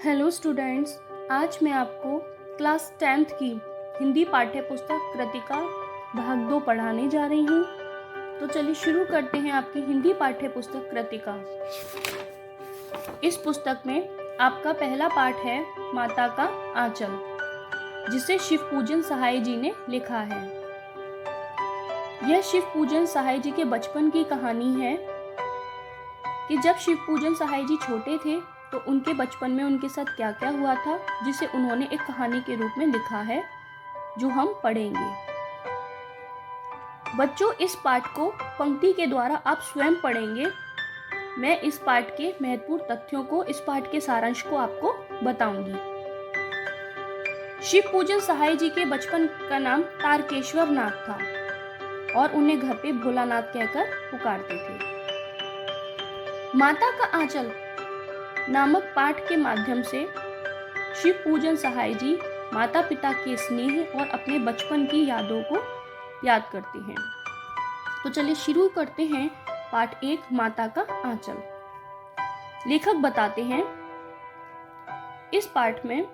Hello students, आज मैं आपको क्लास 10th की हिंदी पाठ्य पुस्तक कृतिका भाग 2 पढ़ाने जा रही हूँ। तो चलिए शुरू करते हैं आपकी हिंदी पाठ्य पुस्तक कृतिका। इस पुस्तक में आपका पहला पाठ है माता का आंचल, जिसे शिव पूजन सहाय जी ने लिखा है। यह शिव पूजन सहाय जी के बचपन की कहानी है कि जब शिव पूजन सहाय जी छोटे थे तो उनके बचपन में उनके साथ क्या क्या हुआ था, जिसे उन्होंने एक कहानी के रूप में लिखा है, जो हम पढ़ेंगे। बच्चों, इस पाठ को पंक्ति के द्वारा आप स्वयं पढ़ेंगे। मैं इस पाठ के महत्वपूर्ण तथ्यों को, इस पाठ के सारांश को आपको बताऊंगी। शिव पूजन सहाय जी के बचपन का नाम तारकेश्वर नाथ था और उन्हें घर पे भोलानाथ कहकर पुकारते थे। माता का आंचल नामक पाठ के माध्यम से शिव पूजन सहाय जी माता पिता के स्नेह और अपने बचपन की यादों को याद करते हैं। तो चलिए शुरू करते हैं पाठ 1, माता का आंचल। लेखक बताते हैं इस पाठ में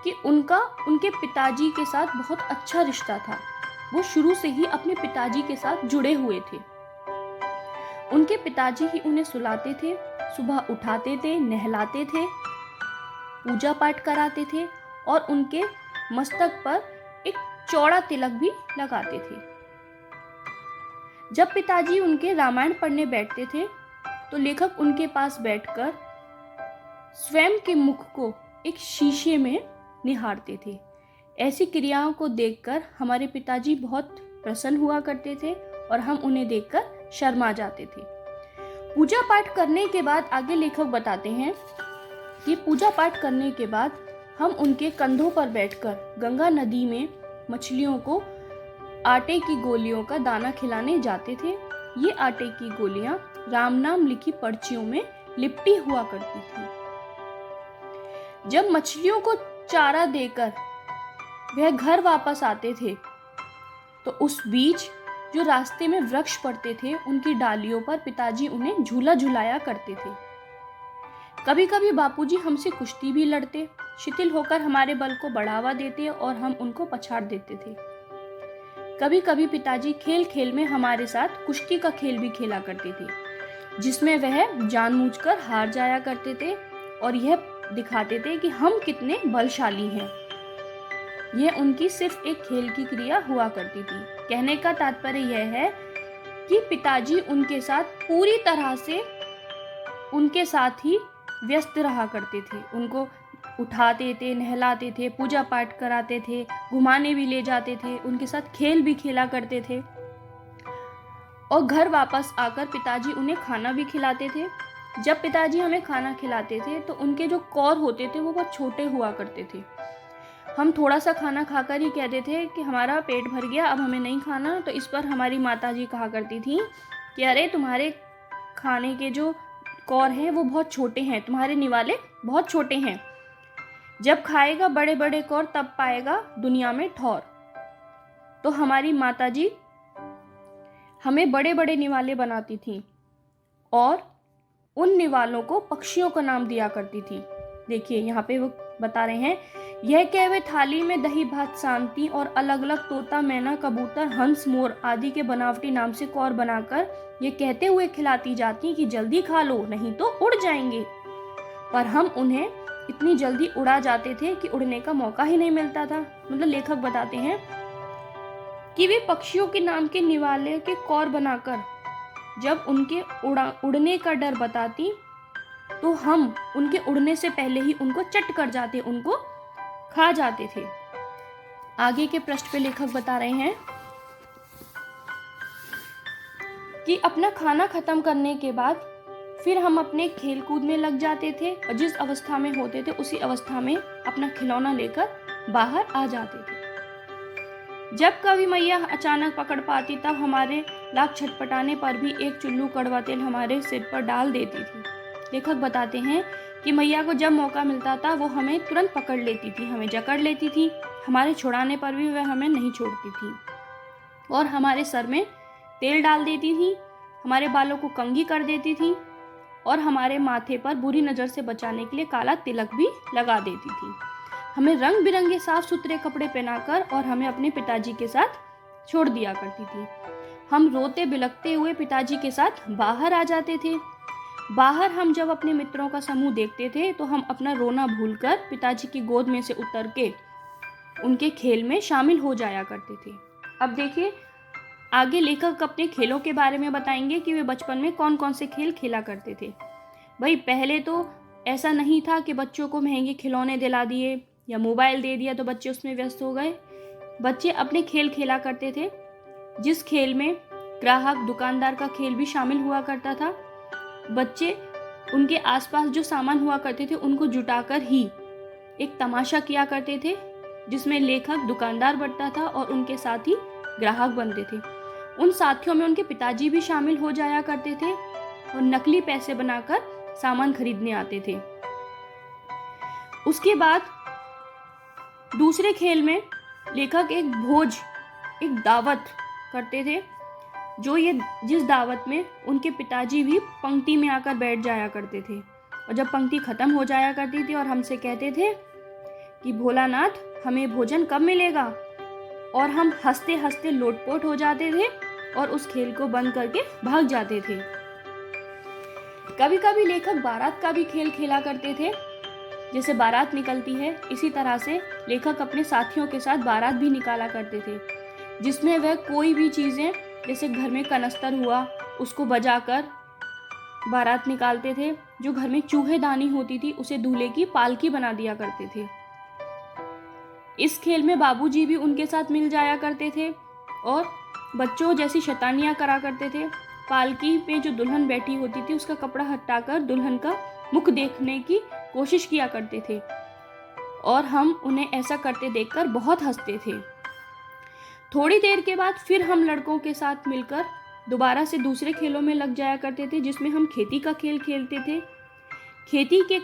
कि उनके पिताजी के साथ बहुत अच्छा रिश्ता था। वो शुरू से ही अपने पिताजी के साथ जुड़े हुए थे। उनके पिताजी ही उन्हें सुलाते थे, सुबह उठाते थे, नहलाते थे, पूजा पाठ कराते थे और उनके मस्तक पर एक चौड़ा तिलक भी लगाते थे। जब पिताजी उनके रामायण पढ़ने बैठते थे तो लेखक उनके पास बैठकर स्वयं के मुख को एक शीशे में निहारते थे। ऐसी क्रियाओं को देखकर हमारे पिताजी बहुत प्रसन्न हुआ करते थे और हम उन्हें देखकर शर्मा जाते थे। पूजा पाठ करने के बाद आगे लेखक बताते हैं कि पूजा पाठ करने के बाद हम उनके कंधों पर बैठकर गंगा नदी में मछलियों को आटे की गोलियों का दाना खिलाने जाते थे। ये आटे की गोलियां राम नाम लिखी पर्चियों में लिपटी हुआ करती थी। जब मछलियों को चारा देकर वह घर वापस आते थे तो उस बीच जो रास्ते में वृक्ष पड़ते थे, उनकी डालियों पर पिताजी उन्हें झूला झुलाया करते थे। कभी कभी बापूजी हमसे कुश्ती भी लड़ते, शिथिल होकर हमारे बल को बढ़ावा देते और हम उनको पछाड़ देते थे। कभी कभी पिताजी खेल खेल में हमारे साथ कुश्ती का खेल भी खेला करते थे, जिसमें वह जानबूझकर हार जाया करते थे और यह दिखाते थे कि हम कितने बलशाली हैं। यह उनकी सिर्फ एक खेल की क्रिया हुआ करती थी। कहने का तात्पर्य यह है कि पिताजी उनके साथ पूरी तरह से उनके साथ ही व्यस्त रहा करते थे। उनको उठाते थे, नहलाते थे, पूजा पाठ कराते थे, घुमाने भी ले जाते थे, उनके साथ खेल भी खेला करते थे और घर वापस आकर पिताजी उन्हें खाना भी खिलाते थे। जब पिताजी हमें खाना खिलाते थे तो उनके जो कौर होते थे वो बहुत छोटे हुआ करते थे। हम थोड़ा सा खाना खाकर ही कहते थे कि हमारा पेट भर गया, अब हमें नहीं खाना। तो इस पर हमारी माताजी कहा करती थी कि अरे तुम्हारे खाने के जो कौर हैं वो बहुत छोटे हैं, तुम्हारे निवाले बहुत छोटे हैं। जब खाएगा बड़े बड़े कौर तब पाएगा दुनिया में ठौर। तो हमारी माताजी हमें बड़े बड़े निवाले बनाती थी और उन निवालों को पक्षियों का नाम दिया करती थी। देखिए यहाँ पे वो बता रहे हैं, यह कह वे थाली में दही भात शांति और अलग अलग तोता, मैना, कबूतर, हंस, मोर आदि के बनावटी नाम से कौर बनाकर ये कहते हुए खिलाती जाती कि जल्दी खा लो नहीं तो उड़ जाएंगे। पर हम उन्हें इतनी जल्दी उड़ा जाते थे कि उड़ने का मौका ही नहीं मिलता था। मतलब लेखक बताते हैं कि वे पक्षियों के नाम के निवाले के कौर बनाकर जब उनके उड़ने का डर बताती तो हम उनके उड़ने से पहले ही उनको चट कर जाते, उनको खा जाते थे। आगे के पृष्ठ पे लेखक बता रहे हैं कि अपना खाना खत्म करने के बाद फिर हम अपने खेल कूद में लग जाते थे और जिस अवस्था में होते थे उसी अवस्था में अपना खिलौना लेकर बाहर आ जाते थे। जब कभी मैया अचानक पकड़ पाती तब हमारे लाख छटपटाने पर भी एक चुल्लू कड़वा तेल हमारे सिर पर डाल देती थी। लेखक बताते हैं कि मैया को जब मौका मिलता था वो हमें तुरंत पकड़ लेती थी, हमें जकड़ लेती थी। हमारे छुड़ाने पर भी वह हमें नहीं छोड़ती थी और हमारे सर में तेल डाल देती थी, हमारे बालों को कंघी कर देती थी और हमारे माथे पर बुरी नज़र से बचाने के लिए काला तिलक भी लगा देती थी। हमें रंग बिरंगे साफ सुथरे कपड़े पहनाकर और हमें अपने पिताजी के साथ छोड़ दिया करती थी। हम रोते बिलखते हुए पिताजी के साथ बाहर आ जाते थे। बाहर हम जब अपने मित्रों का समूह देखते थे तो हम अपना रोना भूलकर पिताजी की गोद में से उतर के उनके खेल में शामिल हो जाया करते थे। अब देखिए, आगे लेखक अपने खेलों के बारे में बताएंगे कि वे बचपन में कौन कौन से खेल खेला करते थे। भाई पहले तो ऐसा नहीं था कि बच्चों को महंगे खिलौने दिला दिए या मोबाइल दे दिया तो बच्चे उसमें व्यस्त हो गए। बच्चे अपने खेल खेला करते थे, जिस खेल में ग्राहक दुकानदार का खेल भी शामिल हुआ करता था। बच्चे उनके आसपास जो सामान हुआ करते थे उनको जुटाकर ही एक तमाशा किया करते थे, जिसमें लेखक दुकानदार बनता था और उनके साथ ही ग्राहक बनते थे। उन साथियों में उनके पिताजी भी शामिल हो जाया करते थे और नकली पैसे बनाकर सामान खरीदने आते थे। उसके बाद दूसरे खेल में लेखक एक भोज, एक दावत करते थे, जिस दावत में उनके पिताजी भी पंक्ति में आकर बैठ जाया करते थे। और जब पंक्ति खत्म हो जाया करती थी और हमसे कहते थे कि भोलानाथ हमें भोजन कब मिलेगा, और हम हंसते हंसते लोटपोट हो जाते थे और उस खेल को बंद करके भाग जाते थे। कभी कभी लेखक बारात का भी खेल खेला करते थे। जैसे बारात निकलती है, इसी तरह से लेखक अपने साथियों के साथ बारात भी निकाला करते थे, जिसमें वह कोई भी चीज़ें, जैसे घर में कनस्तर हुआ, उसको बजाकर बारात निकालते थे। जो घर में चूहेदानी होती थी उसे दूल्हे की पालकी बना दिया करते थे। इस खेल में बाबूजी भी उनके साथ मिल जाया करते थे और बच्चों जैसी शैतानियाँ करा करते थे। पालकी पे जो दुल्हन बैठी होती थी उसका कपड़ा हटाकर दुल्हन का मुख देखने की कोशिश किया करते थे और हम उन्हें ऐसा करते देखकर बहुत हंसते थे। थोड़ी देर के बाद फिर हम लड़कों के साथ मिलकर दोबारा से दूसरे खेलों में लग जाया करते थे, जिसमें हम खेती का खेल खेलते थे। खेती के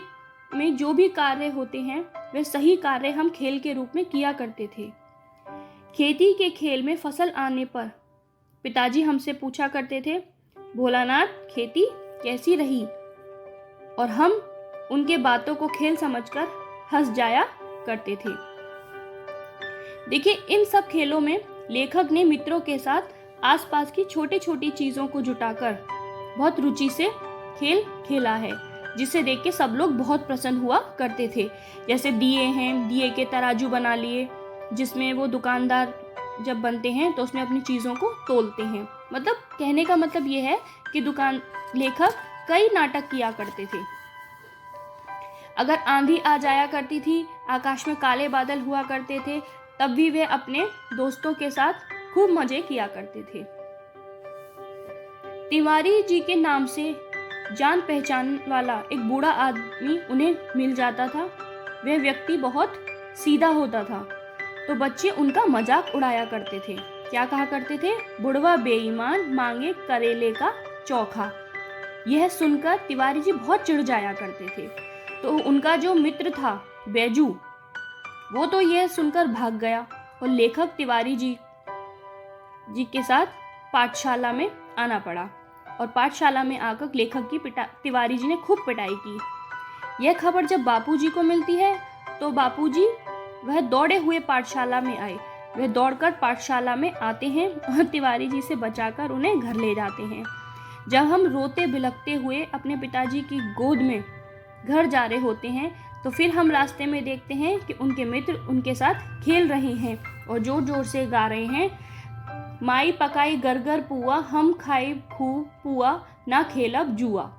में जो भी कार्य होते हैं वे सही कार्य हम खेल के रूप में किया करते थे। खेती के खेल में फसल आने पर पिताजी हमसे पूछा करते थे, भोलानाथ खेती कैसी रही, और हम उनके बातों को खेल समझकर हंस जाया करते थे। देखिए, इन सब खेलों में लेखक ने मित्रों के साथ आसपास की छोटी छोटी चीज़ों को जुटाकर बहुत रुचि से खेल खेला है, जिसे देख के सब लोग बहुत प्रसन्न हुआ करते थे। जैसे दिए हैं, दिए के तराजू बना लिए, जिसमें वो दुकानदार जब बनते हैं तो उसमें अपनी चीज़ों को तोलते हैं। मतलब कहने का मतलब ये है कि लेखक कई नाटक किया करते थे। अगर आंधी आ जाया करती थी, आकाश में काले बादल हुआ करते थे, तब भी वे अपने दोस्तों के साथ खूब मजे किया करते थे। तिवारी जी के नाम से जान पहचान वाला एक बूढ़ा आदमी उन्हें मिल जाता था। वह व्यक्ति बहुत सीधा होता था, तो बच्चे उनका मजाक उड़ाया करते थे। क्या कहा करते थे? बुढ़वा बेईमान मांगे करेले का चोखा। यह सुनकर तिवारी जी बहुत चिढ़ जाया करते थे। तो उनका जो मित्र था बैजू, वो तो यह सुनकर भाग गया और लेखक तिवारी जी के साथ पाठशाला में आना पड़ा। और पाठशाला में आकर लेखक की तिवारी जी ने खूब पिटाई की। यह खबर जब बापूजी को मिलती है तो बापूजी वह दौड़े हुए पाठशाला में आए। वह दौड़कर पाठशाला में आते हैं और तिवारी जी से बचाकर उन्हें घर ले जाते हैं। जब हम रोते बिलखते हुए अपने पिताजी की गोद में घर जा रहे होते हैं तो फिर हम रास्ते में देखते हैं कि उनके मित्र उनके साथ खेल रहे हैं और जोर जोर से गा रहे हैं, माई पकाई गरगर पुआ, हम खाई खूब पुआ, ना खेलब जुआ।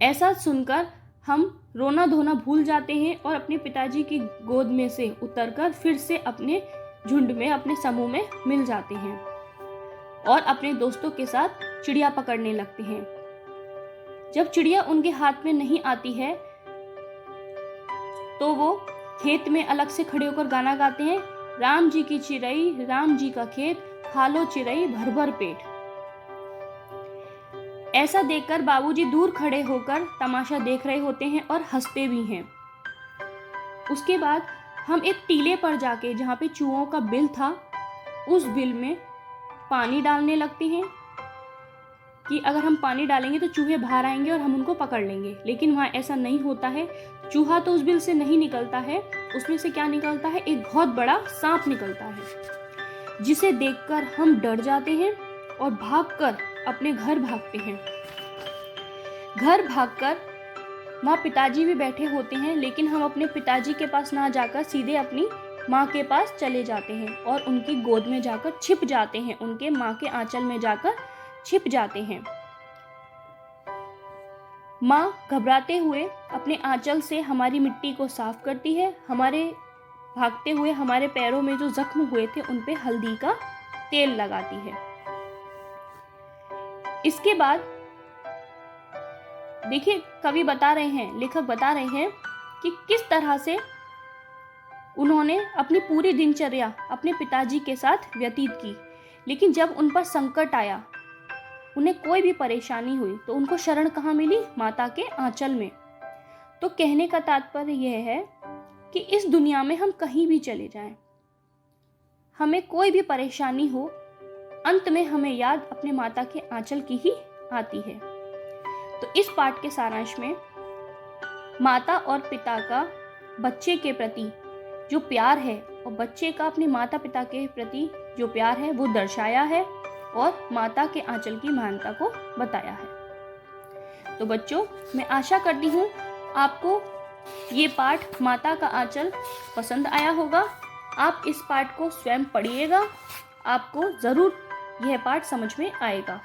ऐसा सुनकर हम रोना धोना भूल जाते हैं और अपने पिताजी की गोद में से उतरकर फिर से अपने झुंड में, अपने समूह में मिल जाते हैं और अपने दोस्तों के साथ चिड़िया पकड़ने लगते हैं। जब चिड़िया उनके हाथ में नहीं आती है तो वो खेत में अलग से खड़े होकर गाना गाते हैं, राम जी की चिड़ई, राम जी का खेत, खा लो चिड़ई भर भर पेट। ऐसा देखकर बाबूजी दूर खड़े होकर तमाशा देख रहे होते हैं और हंसते भी हैं। उसके बाद हम एक टीले पर जाके, जहाँ पे चूहों का बिल था, उस बिल में पानी डालने लगते हैं। कि अगर हम पानी डालेंगे तो चूहे बाहर आएंगे और हम उनको पकड़ लेंगे, लेकिन वहाँ ऐसा नहीं होता है। चूहा तो उस बिल से नहीं निकलता है, उसमें से क्या निकलता है, एक बहुत बड़ा सांप निकलता है, जिसे देखकर हम डर जाते हैं और भागकर अपने घर भागते हैं। घर भागकर माँ पिताजी भी बैठे होते हैं, लेकिन हम अपने पिताजी के पास ना जाकर सीधे अपनी माँ के पास चले जाते हैं और उनकी गोद में जाकर छिप जाते हैं, उनके माँ के आंचल में जाकर छिप जाते हैं। माँ घबराते हुए अपने आंचल से हमारी मिट्टी को साफ करती है, हमारे भागते हुए हमारे पैरों में जो जख्म हुए थे उन पे हल्दी का तेल लगाती है। इसके बाद देखिए, कवि बता रहे हैं, लेखक बता रहे हैं कि किस तरह से उन्होंने अपनी पूरी दिनचर्या अपने पिताजी के साथ व्यतीत की, लेकिन जब उन पर संकट आया, उन्हें कोई भी परेशानी हुई, तो उनको शरण कहाँ मिली, माता के आंचल में। तो कहने का तात्पर्य यह है कि इस दुनिया में हम कहीं भी चले जाएं, हमें कोई भी परेशानी हो, अंत में हमें याद अपने माता के आंचल की ही आती है। तो इस पाठ के सारांश में माता और पिता का बच्चे के प्रति जो प्यार है और बच्चे का अपने माता पिता के प्रति जो प्यार है वो दर्शाया है और माता के आंचल की महानता को बताया है। तो बच्चों, मैं आशा करती हूँ आपको ये पाठ माता का आंचल पसंद आया होगा। आप इस पाठ को स्वयं पढ़िएगा, आपको ज़रूर यह पाठ समझ में आएगा।